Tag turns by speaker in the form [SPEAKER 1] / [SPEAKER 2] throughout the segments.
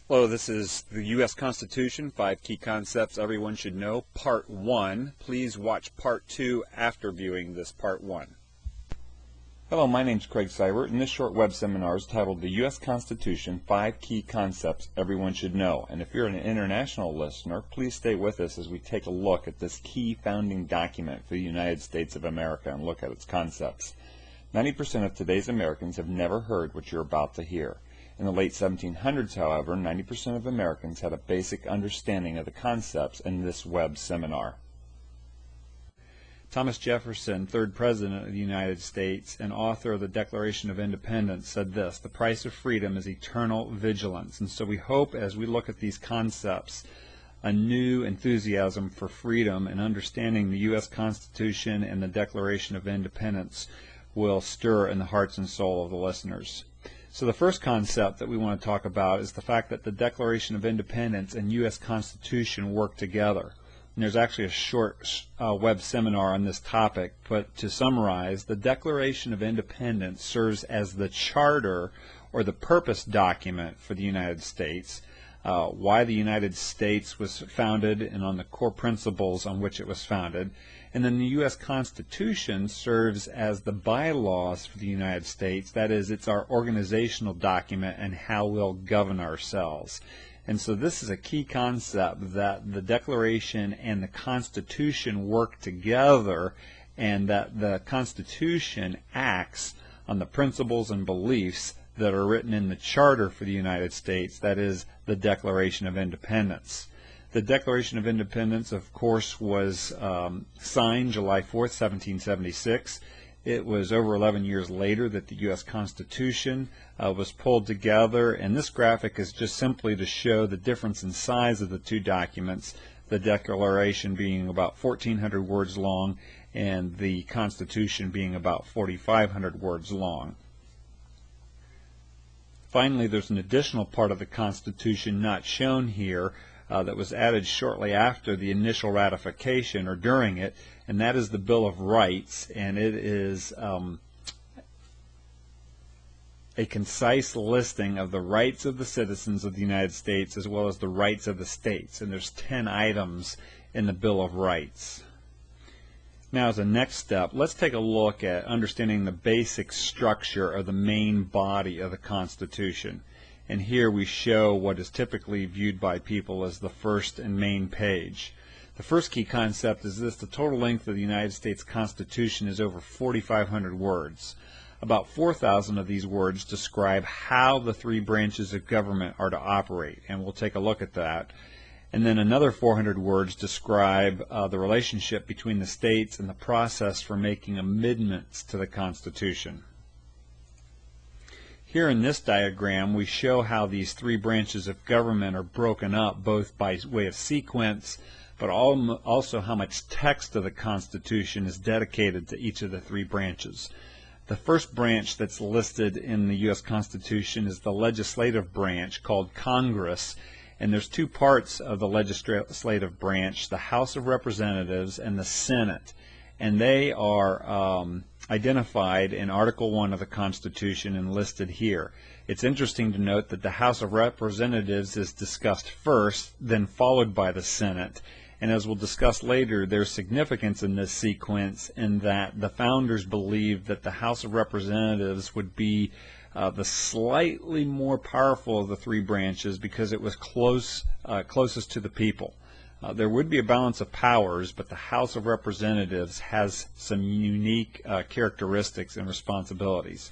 [SPEAKER 1] Hello, this is the U.S. Constitution, 5 Key Concepts Everyone Should Know, Part 1. Please watch Part 2 after viewing this Part 1. Hello, my name is Craig Seibert, and this short web seminar is titled The U.S. Constitution, 5 Key Concepts Everyone Should Know. And if you're an international listener, please stay with us as we take a look at this key founding document for the United States of America and look at its concepts. 90% of today's Americans have never heard what you're about to hear. In the late 1700s, however, 90% of Americans had a basic understanding of the concepts in this web seminar. Thomas Jefferson, third President of the United States and author of the Declaration of Independence, said this: "The price of freedom is eternal vigilance." And so we hope, as we look at these concepts, a new enthusiasm for freedom and understanding the U.S. Constitution and the Declaration of Independence will stir in the hearts and soul of the listeners. So the first concept that we want to talk about is the fact that the Declaration of Independence and U.S. Constitution work together. And there's actually a short web seminar on this topic, but to summarize, the Declaration of Independence serves as the charter or the purpose document for the United States, why the United States was founded and on the core principles on which it was founded. And then the U.S. Constitution serves as the bylaws for the United States. That is, it's our organizational document and how we'll govern ourselves. And so this is a key concept, that the Declaration and the Constitution work together, and that the Constitution acts on the principles and beliefs that are written in the Charter for the United States, that is, the Declaration of Independence. The Declaration of Independence, of course, was signed July 4th, 1776. It was over 11 years later that the U.S. Constitution was pulled together, and this graphic is just simply to show the difference in size of the two documents, the Declaration being about 1,400 words long and the Constitution being about 4,500 words long. Finally, there's an additional part of the Constitution not shown here that was added shortly after the initial ratification or during it, and that is the Bill of Rights, and it is a concise listing of the rights of the citizens of the United States as well as the rights of the states, and there's 10 items in the Bill of Rights. Now, as a next step, let's take a look at understanding the basic structure of the main body of the Constitution. And here we show what is typically viewed by people as the first and main page. The first key concept is this: the total length of the United States Constitution is over 4,500 words. About 4,000 of these words describe how the three branches of government are to operate, and we'll take a look at that. And then another 400 words describe the relationship between the states and the process for making amendments to the Constitution. Here in this diagram, we show how these three branches of government are broken up, both by way of sequence, but also how much text of the Constitution is dedicated to each of the three branches. The first branch that's listed in the U.S. Constitution is the legislative branch, called Congress, and there's two parts of the legislative branch, the House of Representatives and the Senate, and they are identified in Article 1 of the Constitution and listed here. It's interesting to note that the House of Representatives is discussed first, then followed by the Senate. And as we'll discuss later, there's significance in this sequence in that the founders believed that the House of Representatives would be the slightly more powerful of the three branches because it was closest to the people. There would be a balance of powers, but the House of Representatives has some unique characteristics and responsibilities.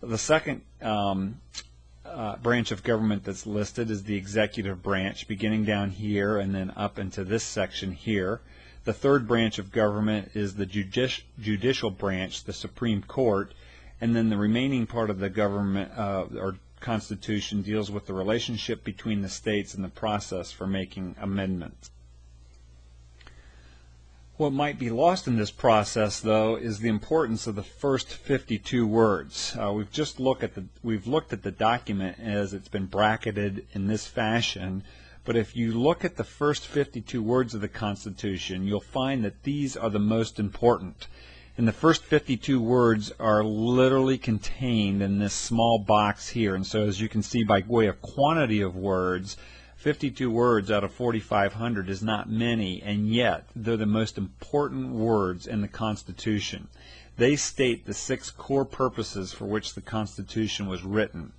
[SPEAKER 1] The second branch of government that's listed is the executive branch, beginning down here and then up into this section here. The third branch of government is the judicial branch, the Supreme Court, and then the remaining part of the government or Constitution deals with the relationship between the states and the process for making amendments. What might be lost in this process, though, is the importance of the first 52 words. We've looked at the document as it's been bracketed in this fashion, but if you look at the first 52 words of the Constitution, you'll find that these are the most important. And the first 52 words are literally contained in this small box here. And so as you can see, by way of quantity of words, 52 words out of 4,500 is not many, and yet they're the most important words in the Constitution. They state the 6 core purposes for which the Constitution was written.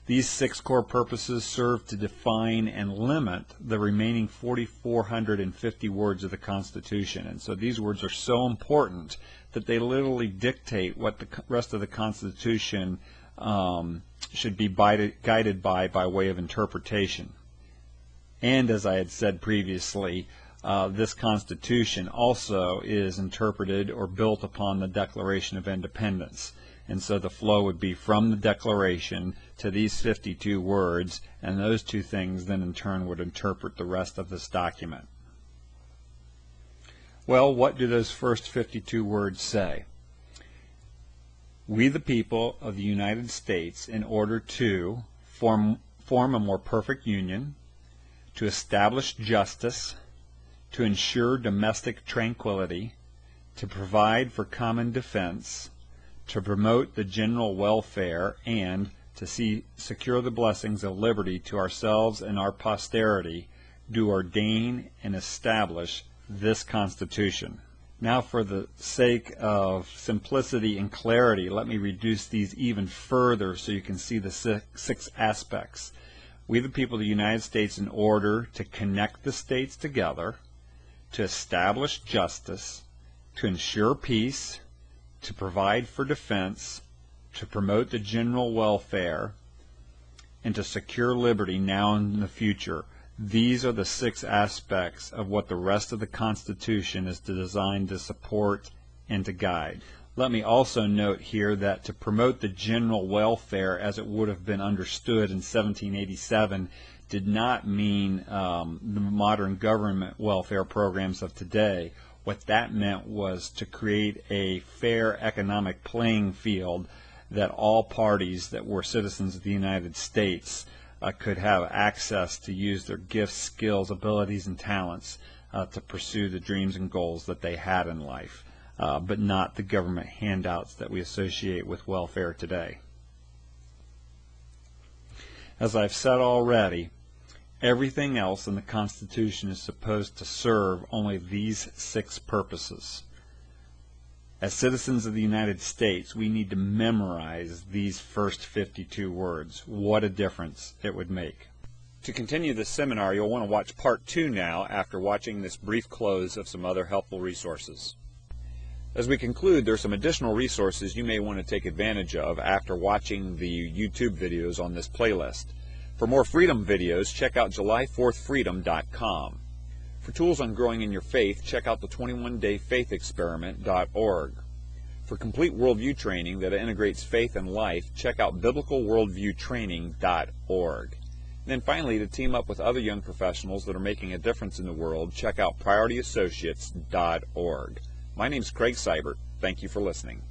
[SPEAKER 1] These 6 core purposes serve to define and limit the remaining 4,450 words of the Constitution. And so these words are so important that they literally dictate what the rest of the Constitution should be guided by way of interpretation. And as I had said previously, this Constitution also is interpreted or built upon the Declaration of Independence. And so the flow would be from the Declaration to these 52 words, and those two things then in turn would interpret the rest of this document. Well, what do those first 52 words say? We the people of the United States, in order to form a more perfect union, to establish justice, to ensure domestic tranquility, to provide for common defense, to promote the general welfare, and to secure the blessings of liberty to ourselves and our posterity, do ordain and establish this Constitution. Now, for the sake of simplicity and clarity, let me reduce these even further so you can see the six aspects. We the people of the United States, in order to connect the states together, to establish justice, to ensure peace, to provide for defense, to promote the general welfare, and to secure liberty now and in the future. These are the 6 aspects of what the rest of the Constitution is designed to support and to guide. Let me also note here that to promote the general welfare as it would have been understood in 1787 did not mean the modern government welfare programs of today. What that meant was to create a fair economic playing field that all parties that were citizens of the United States could have access to use their gifts, skills, abilities, and talents to pursue the dreams and goals that they had in life, but not the government handouts that we associate with welfare today. As I've said already, everything else in the Constitution is supposed to serve only these 6 purposes. As citizens of the United States, we need to memorize these first 52 words. What a difference it would make. To continue this seminar, you'll want to watch part 2 now after watching this brief close of some other helpful resources. As we conclude, there are some additional resources you may want to take advantage of after watching the YouTube videos on this playlist. For more Freedom videos, check out July4thfreedom.com. For tools on growing in your faith, check out the 21dayfaithexperiment.org. For complete worldview training that integrates faith and life, check out biblicalworldviewtraining.org. And then finally, to team up with other young professionals that are making a difference in the world, check out PriorityAssociates.org. My name is Craig Seibert. Thank you for listening.